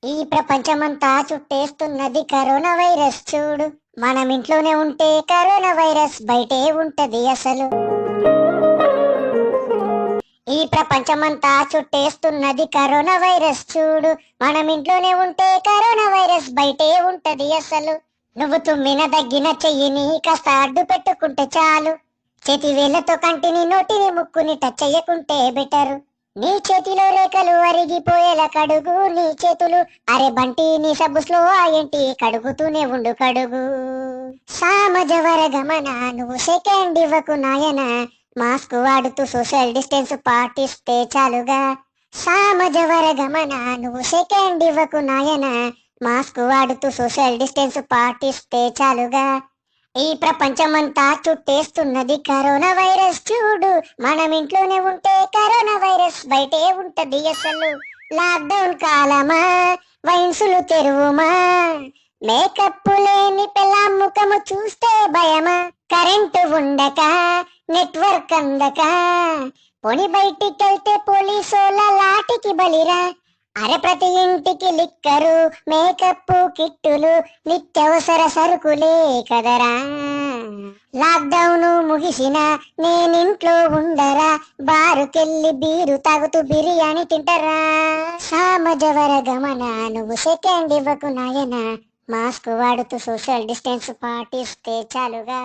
ఈ ప్రపంచమంతా చుట్టేస్తున్నది corona virus చూడు. మనం ఇంట్లోనే ఉంటే కరోనా వైరస్ బయటే ఉంటది అసలు. ఈ ప్రపంచమంతా చుట్టేస్తున్నది కరోనా వైరస్ చూడు. మనం ఇంట్లోనే ఉంటే కరోనా వైరస్ బయటే ఉంటది అసలు. నువ్వు తుమ్మిన దగ్గిన చెయ్యిని కాస్త అడ్డు పెట్టుకుంటే చాలు. చేతి వేళ్లతో కంటిని నోటిని ముక్కుని టచ్ చెయ్యకుంటే బెటరు. నీ చేతిలో రేఖలు అరిగిపోయేలా కడుగు నీ చేతులు. అరే బంటి నీ సబ్బు స్లో ఏంటి కడుగుతూనే ఉండు కడుగు. సామజవర గమన నువ్వు సెకండ్ ఇవ్వకు నాయన. మాస్క్ వాడుతూ సోషల్ డిస్టెన్స్ పాటిస్తే చాలుగా. సామజవర గమన నువ్వు సెకండ్ ఇవ్వకు నాయన. మాస్క్ వాడుతూ సోషల్ డిస్టెన్స్ పాటిస్తే చాలుగా. ఈ ప్రపంచమంతా చుట్టేస్తున్నది కరోనా వైరస్ చూడు. మనం ఇంట్లోనే ఉంటే కరోనా వైరస్ బయటే ఉంటది అసలు. లాక్డౌన్ కాలమా వైన్సులు తెరువుమా. మేకప్ లేని పిల్ల ముఖము చూస్తే భయమా. కరెంటు ఉండక నెట్వర్క్ అందక పొని బయటికెళ్తే పోలీసోల లాటికి బలిరా. అరే ప్రతి ఇంటికి లిక్కరు మేకప్ కిట్టులు నిత్యవసర సరుకులే కదరా. లాక్డౌన్ ముగిసిన నేనింట్లో ఉండరా. బారుకెళ్ళి బీరు తాగుతూ బిర్యానీ తింటరా. సామజవర గమన నువ్వు సెకండ్ ఇవ్వకు నాయన. మాస్క్ వాడుతూ సోషల్ డిస్టెన్స్ పాటిస్తే చాలుగా.